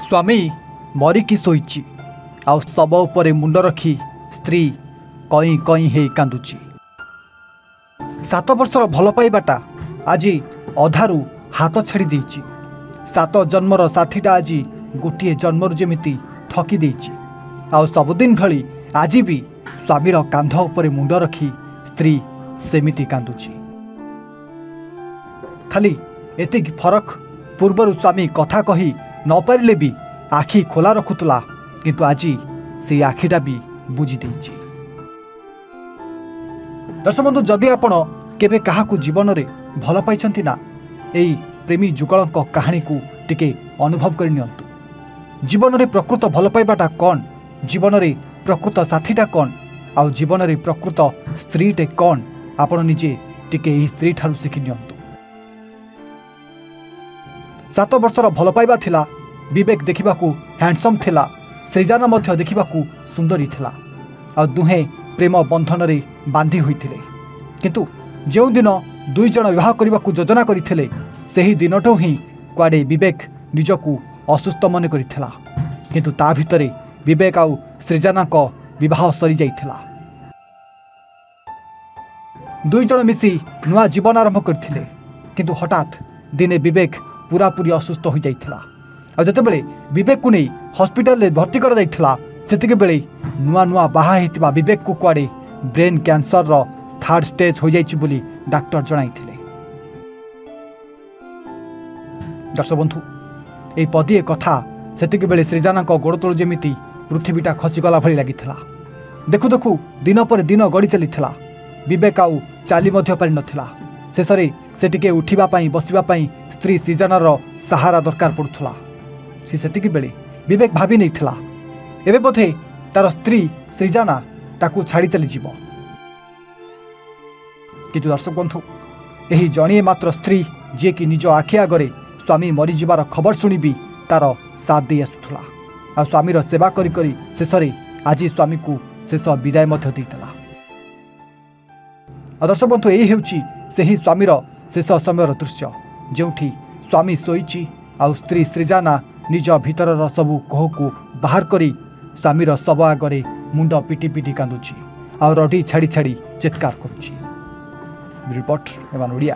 स्वामी मरिकी शोची आउ शव उपरे मुंड रखी स्त्री कई कई हे कांदुची। 7 वर्षर भल पाइबाटा आज अधारू हाथ छाड़ी देछि। 7 जन्मर साथीटा आज गोटे जन्मर जेमिति ठकी देछि। आउ सबुदिन भली आज भी स्वामीर कांध उपरे मुंड रखी स्त्री सेमिति कांदुची। खाली एतिक फरक पूर्वर स्वामी कथा कही न पारिले भी आखि खोला रखुतला, किंतु आज से आखिटा भी बुझी देछि। दर्शक बंधु, जदि आपण केबे काहाकू जीवन रे भल पाइछंती ना, एई प्रेमी जुगलक कहानी को टिके अनुभव कर नियंतु। जीवन रे प्रकृत भल पाइबाटा कौन, जीवन रे प्रकृत साथीटा कौन, आउ जीवन रे प्रकृत स्त्रीटे कौन, आपण निजे टिके एही स्त्री ठारू शिखि नियंतु। 7 वर्षर भल पाइबा थिला। विवेक देखिबाकू हैंडसम थिला, सृजना मध्य देखिबाकू सुंदरी थिला, आ दुहे प्रेम बंधन रे बांधी होइथिले। किंतु जो दिन दुई जन विवाह करबाकू योजना करिथिले, सेही दिनठो ही कुआडे विवेक निजकू असुस्थ मन करिथिला। किंतु ता भितरे विवेक आउ सृजनाक विवाह सरी जाइथिला। दुई जन मिसी नुआ जीवन आरंभ करथिले, किंतु हठात दिने विवेक पूरापूरी असुस्थ हो जाइथिला। आ जतेबेले विवेक को नहीं हॉस्पिटल रे भर्ती कर जाइथिला, सेतिके बेले नुआ नुआ बाहा हेतिबा विवेक को कुआडे ब्रेन कैंसर रो 3rd स्टेज हो जाइछि बोली डॉक्टर जणाइथिले। दर्शक बंधु, ए पदिए कथा सेतिके बेले सृजनाक गोड़ तळु जेमिति पृथ्वीटा खसीगला भली लागिथिला। देखु देखु दिन पर दिन गड़ी चलीथिला। विवेक आउ चाली मध्य पारि नथिला। शेषरे से टिके उठिबा पई बसिबा पई स्त्री सृजनार सहारा दरकार पड़ुथला। सेतिकी बेले विवेक भाभी नहीं थिला, एबे बोधे तार स्त्री सृजना ताकू छाड़ी चली जीव। किंतु दर्शक बंधु, यही जणिए मात्र स्त्री जे कि निज आखि आगरे स्वामी मरी जीवार खबर शुणी भी तार साथ दे आसुथला। आ स्वामीर सेवा करी करी शेषरे आज स्वामी को शेष विदाय मध्य देइतला। दर्शक बंधु, यही हेउची सेही स्वामीर शेष समयर दृश्य, जोठी स्वामी शोची आउ स्त्री सृजना निज भीतर सबू कोह को बाहर करी स्वामीर शव आगरे मुंड पिटी पिटी कांदुची, आ रडी छाड़ी छाड़ी चित्कार करुची। रिपोर्ट एवं ओडिया।